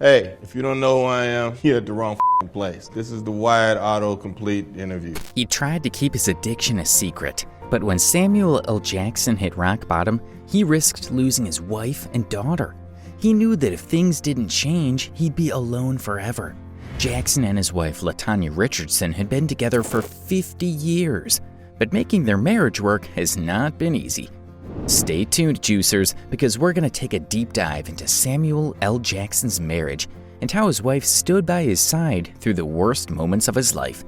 Hey, if you don't know who I am, you're at the wrong place. This is the Wired Autocomplete interview. He tried to keep his addiction a secret, but when Samuel L. Jackson hit rock bottom, he risked losing his wife and daughter. He knew that if things didn't change, he'd be alone forever. Jackson and his wife, LaTanya Richardson, had been together for 50 years, but making their marriage work has not been easy. Stay tuned, juicers, because we're going to take a deep dive into Samuel L. Jackson's marriage and how his wife stood by his side through the worst moments of his life.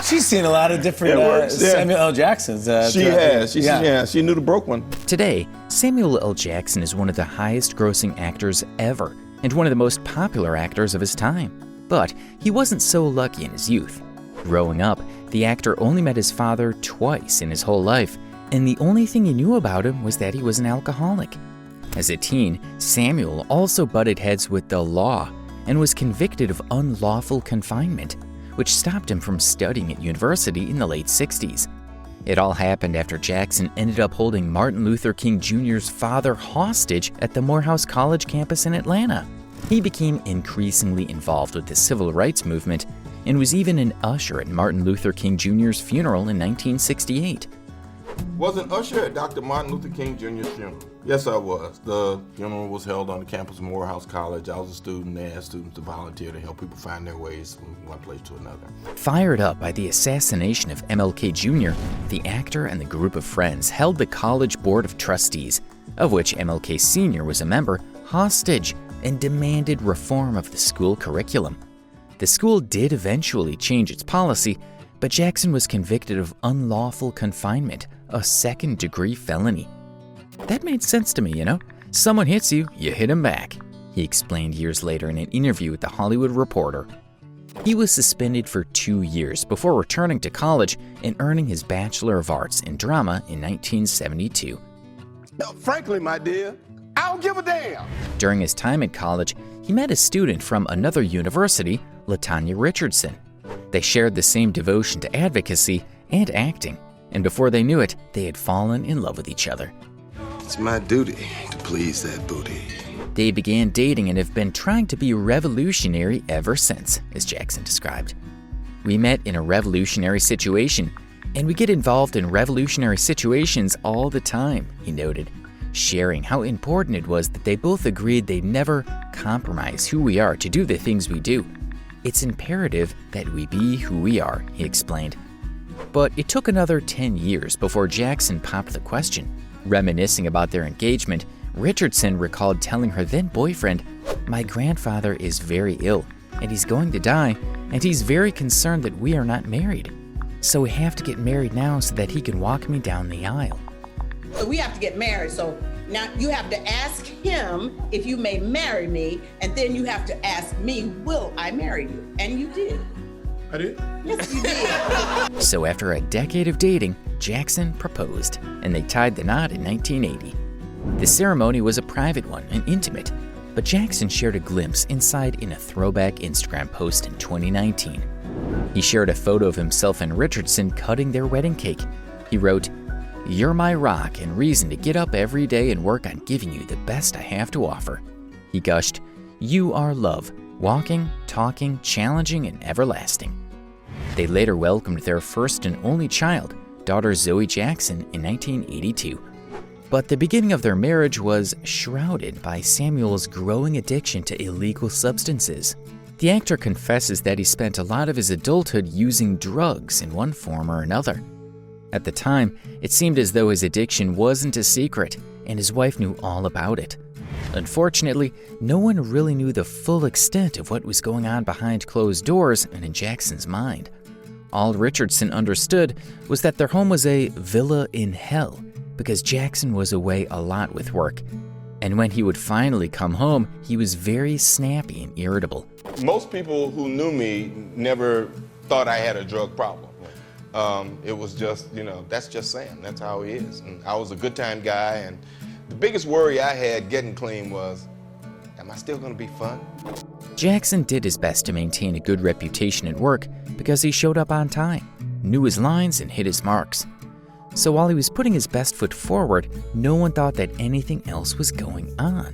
She's seen a lot of different Samuel L. Jacksons. She has. She knew the broke one. Today, Samuel L. Jackson is one of the highest-grossing actors ever and one of the most popular actors of his time. But he wasn't so lucky in his youth. Growing up, the actor only met his father twice in his whole life, and the only thing he knew about him was that he was an alcoholic. As a teen, Samuel also butted heads with the law and was convicted of unlawful confinement, which stopped him from studying at university in the late 60s. It all happened after Jackson ended up holding Martin Luther King Jr.'s father hostage at the Morehouse College campus in Atlanta. He became increasingly involved with the civil rights movement and was even an usher at Martin Luther King Jr.'s funeral in 1968. Was an usher at Dr. Martin Luther King Jr.'s funeral? Yes, I was. The funeral was held on the campus of Morehouse College. I was a student. They asked students to volunteer to help people find their ways from one place to another. Fired up by the assassination of MLK Jr., the actor and the group of friends held the college board of trustees, of which MLK Sr. was a member, hostage and demanded reform of the school curriculum. The school did eventually change its policy, but Jackson was convicted of unlawful confinement, a second-degree felony. That made sense to me, you know? Someone hits you, you hit him back, he explained years later in an interview with The Hollywood Reporter. He was suspended for 2 years before returning to college and earning his Bachelor of Arts in Drama in 1972. Frankly, my dear, I don't give a damn. During his time at college, he met a student from another university, LaTanya Richardson. They shared the same devotion to advocacy and acting, and before they knew it, they had fallen in love with each other. It's my duty to please that booty. They began dating and have been trying to be revolutionary ever since, as Jackson described. We met in a revolutionary situation, and we get involved in revolutionary situations all the time, he noted, sharing how important it was that they both agreed they'd never compromise who we are to do the things we do. It's imperative that we be who we are, he explained. But it took another 10 years before Jackson popped the question. Reminiscing about their engagement, Richardson recalled telling her then-boyfriend, "My grandfather is very ill, and he's going to die, and he's very concerned that we are not married. So we have to get married now so that he can walk me down the aisle." So we have to get married. So now you have to ask him if you may marry me, and then you have to ask me, will I marry you? And you did. I did? Yes, you did. So after a decade of dating, Jackson proposed, and they tied the knot in 1980. The ceremony was a private one and intimate, but Jackson shared a glimpse inside in a throwback Instagram post in 2019. He shared a photo of himself and Richardson cutting their wedding cake. He wrote, "You're my rock and reason to get up every day and work on giving you the best I have to offer." He gushed, "You are love, walking, talking, challenging, and everlasting." They later welcomed their first and only child, daughter Zoe Jackson, in 1982. But the beginning of their marriage was shrouded by Samuel's growing addiction to illegal substances. The actor confesses that he spent a lot of his adulthood using drugs in one form or another. At the time, it seemed as though his addiction wasn't a secret, and his wife knew all about it. Unfortunately, no one really knew the full extent of what was going on behind closed doors and in Jackson's mind. All Richardson understood was that their home was a villa in hell because Jackson was away a lot with work. And when he would finally come home, he was very snappy and irritable. Most people who knew me never thought I had a drug problem. It was just, that's just Sam. That's how he is. And I was a good time guy, and the biggest worry I had getting clean was, am I still gonna be fun? Jackson did his best to maintain a good reputation at work because he showed up on time, knew his lines, and hit his marks. So while he was putting his best foot forward, no one thought that anything else was going on.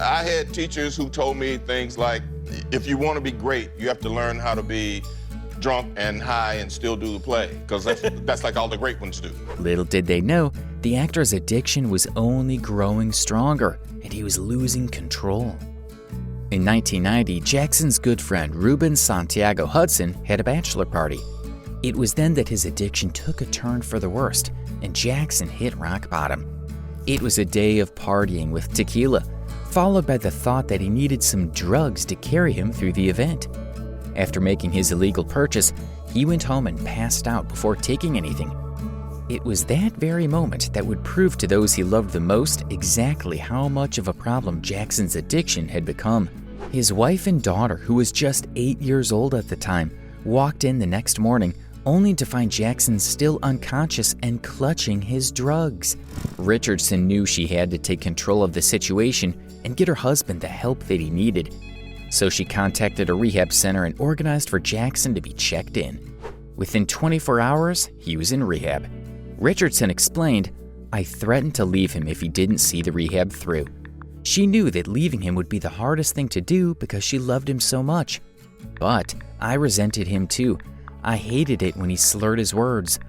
I had teachers who told me things like, if you want to be great, you have to learn how to be drunk and high and still do the play, because that's like all the great ones do. Little did they know, the actor's addiction was only growing stronger, and he was losing control. In 1990, Jackson's good friend Ruben Santiago-Hudson had a bachelor party. It was then that his addiction took a turn for the worst, and Jackson hit rock bottom. It was a day of partying with tequila, followed by the thought that he needed some drugs to carry him through the event. After making his illegal purchase, he went home and passed out before taking anything. It was that very moment that would prove to those he loved the most exactly how much of a problem Jackson's addiction had become. His wife and daughter, who was just 8 years old at the time, walked in the next morning only to find Jackson still unconscious and clutching his drugs. Richardson knew she had to take control of the situation and get her husband the help that he needed. So she contacted a rehab center and organized for Jackson to be checked in. Within 24 hours, he was in rehab. Richardson explained, "I threatened to leave him if he didn't see the rehab through." She knew that leaving him would be the hardest thing to do because she loved him so much. But I resented him too. I hated it when he slurred his words.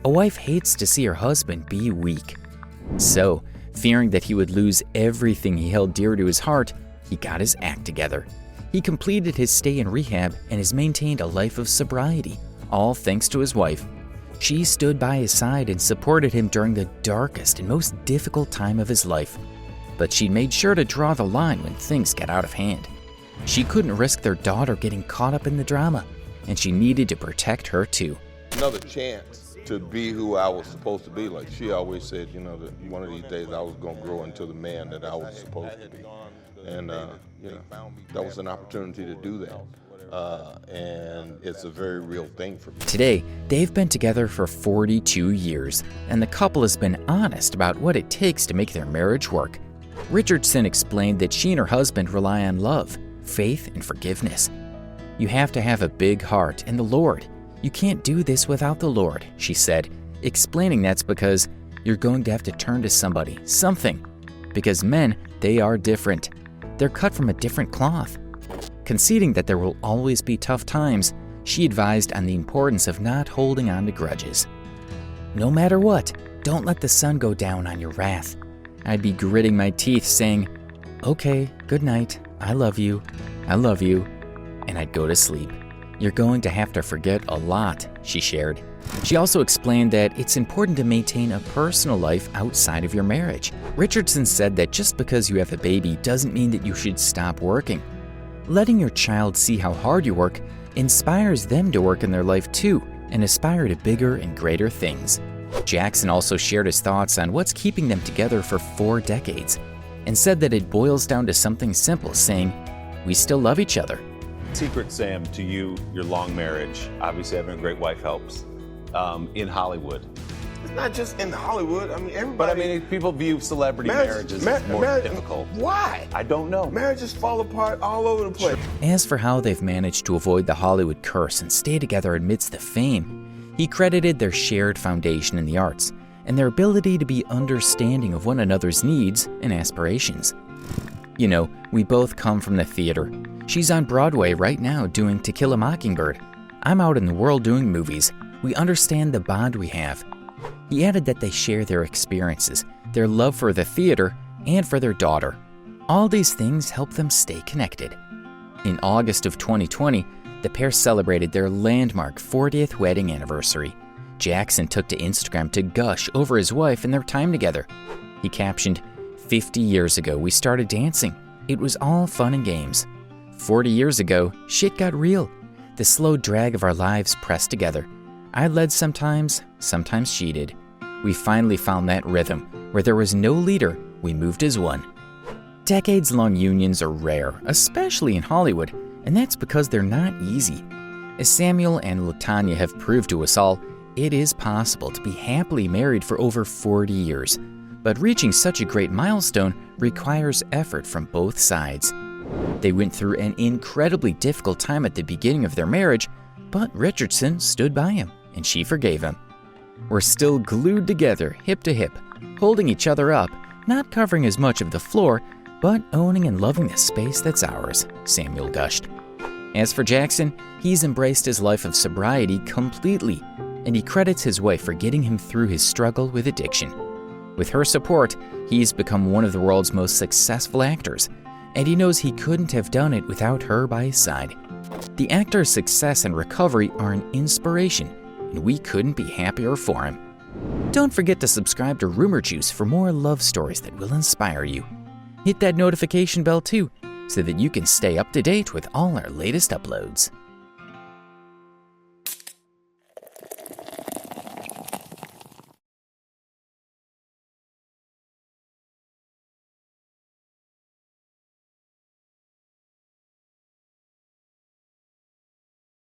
A wife hates to see her husband be weak. So, fearing that he would lose everything he held dear to his heart, he got his act together. He completed his stay in rehab and has maintained a life of sobriety, all thanks to his wife. She stood by his side and supported him during the darkest and most difficult time of his life. But she made sure to draw the line when things got out of hand. She couldn't risk their daughter getting caught up in the drama, and she needed to protect her too. Another chance to be who I was supposed to be. Like she always said, you know, that one of these days I was going to grow into the man that I was supposed to be. And, you know, that was an opportunity to do that. And it's a very real thing for me. Today, they've been together for 42 years, and the couple has been honest about what it takes to make their marriage work. Richardson explained that she and her husband rely on love, faith, and forgiveness. "You have to have a big heart and the Lord. You can't do this without the Lord," she said, explaining that's because you're going to have to turn to somebody, something. Because men, they are different. They're cut from a different cloth. Conceding that there will always be tough times, she advised on the importance of not holding on to grudges. "No matter what, don't let the sun go down on your wrath." I'd be gritting my teeth saying, "Okay, good night, I love you, and I'd go to sleep. "You're going to have to forget a lot," she shared. She also explained that it's important to maintain a personal life outside of your marriage. Richardson said that just because you have a baby doesn't mean that you should stop working. Letting your child see how hard you work inspires them to work in their life too and aspire to bigger and greater things. Jackson also shared his thoughts on what's keeping them together for 4 decades and said that it boils down to something simple, saying, "We still love each other." Secret, Sam, to you, your long marriage, obviously having a great wife helps, in Hollywood. It's not just in Hollywood. I mean, everybody. But I mean, people view celebrity marriages as more difficult. Why? I don't know. Marriages fall apart all over the place. As for how they've managed to avoid the Hollywood curse and stay together amidst the fame, he credited their shared foundation in the arts and their ability to be understanding of one another's needs and aspirations. "You know, we both come from the theater. She's on Broadway right now doing To Kill a Mockingbird. I'm out in the world doing movies. We understand the bond we have." He added that they share their experiences, their love for the theater, and for their daughter. All these things help them stay connected. In August of 2020, the pair celebrated their landmark 40th wedding anniversary. Jackson took to Instagram to gush over his wife and their time together. He captioned, "50 years ago, we started dancing. It was all fun and games. 40 years ago, shit got real. The slow drag of our lives pressed together. I led sometimes she did. We finally found that rhythm. Where there was no leader, we moved as one." Decades-long unions are rare, especially in Hollywood, and that's because they're not easy. As Samuel and LaTanya have proved to us all, it is possible to be happily married for over 40 years. But reaching such a great milestone requires effort from both sides. They went through an incredibly difficult time at the beginning of their marriage, but Richardson stood by him, and she forgave him. We're still glued together, hip to hip, holding each other up, not covering as much of the floor, but owning and loving the space that's ours, Samuel gushed. As for Jackson, he's embraced his life of sobriety completely, and he credits his wife for getting him through his struggle with addiction. With her support, he's become one of the world's most successful actors, and he knows he couldn't have done it without her by his side. The actor's success and recovery are an inspiration, and we couldn't be happier for him. Don't forget to subscribe to Rumour Juice for more love stories that will inspire you. Hit that notification bell too, so that you can stay up to date with all our latest uploads.